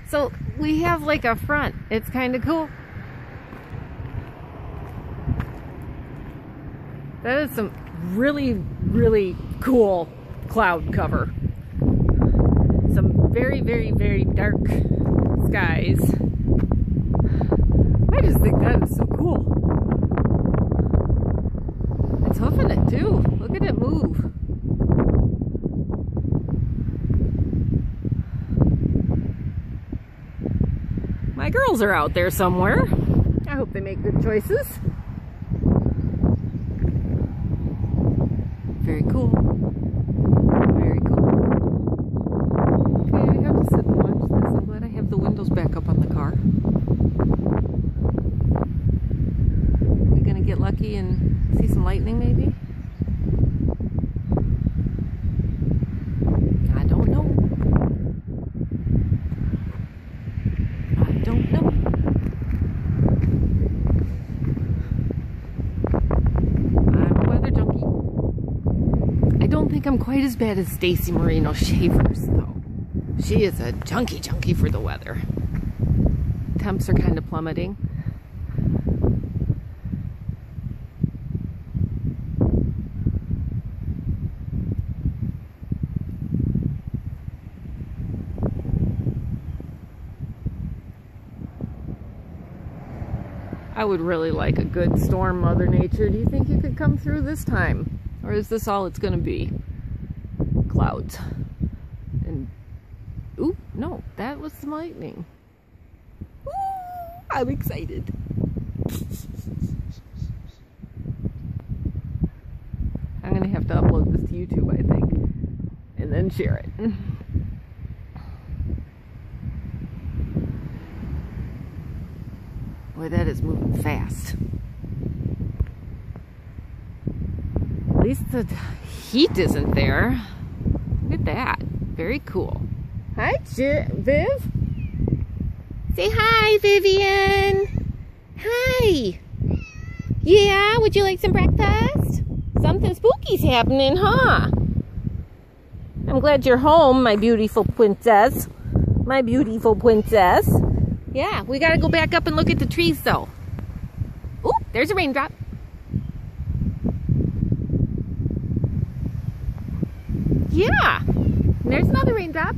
So we have like a front. It's kind of cool. That is some really, really cool cloud cover. Some very, very, very dark skies. I just think that is so cool. It's hoofing it too. Look at it move. My girls are out there somewhere. I hope they make good choices. Very cool. Very cool. Okay, I have to sit and watch this. I'm glad I have the windows back up on the car. We're gonna get lucky and see some lightning maybe? I don't know. I don't know. I'm a weather junkie. I don't think I'm quite as bad as Stacy Moreno Shavers, though. She is a junkie for the weather. Temps are kind of plummeting. I would really like a good storm, Mother Nature. Do you think you could come through this time? Or is this all it's gonna be? Clouds. And, ooh, no, that was some lightning. Ooh, I'm excited. I'm gonna have to upload this to YouTube, I think, and then share it. Boy, that is moving fast. At least the heat isn't there. Look at that. Very cool. Hi, Viv. Say hi, Vivian. Hi. Yeah, would you like some breakfast? Something spooky's happening, huh? I'm glad you're home, my beautiful princess. My beautiful princess. Yeah, we gotta go back up and look at the trees, though. Ooh, there's a raindrop. Yeah, and there's another raindrop.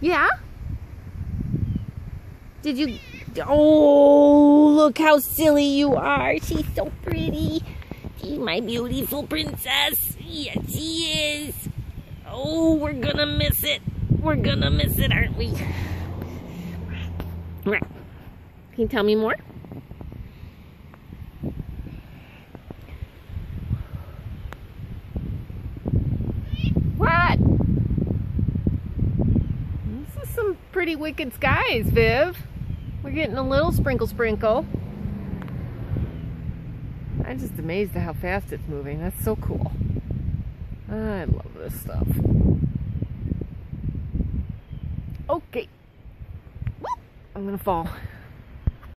Yeah? Did you... Oh, look how silly you are. She's so pretty. She's my beautiful princess. Yes, she is. Oh, we're gonna miss it. We're gonna miss it, aren't we? Can you tell me more? What? This is some pretty wicked skies, Viv. We're getting a little sprinkle. I'm just amazed at how fast it's moving. That's so cool. I love this stuff. Okay. I'm gonna fall.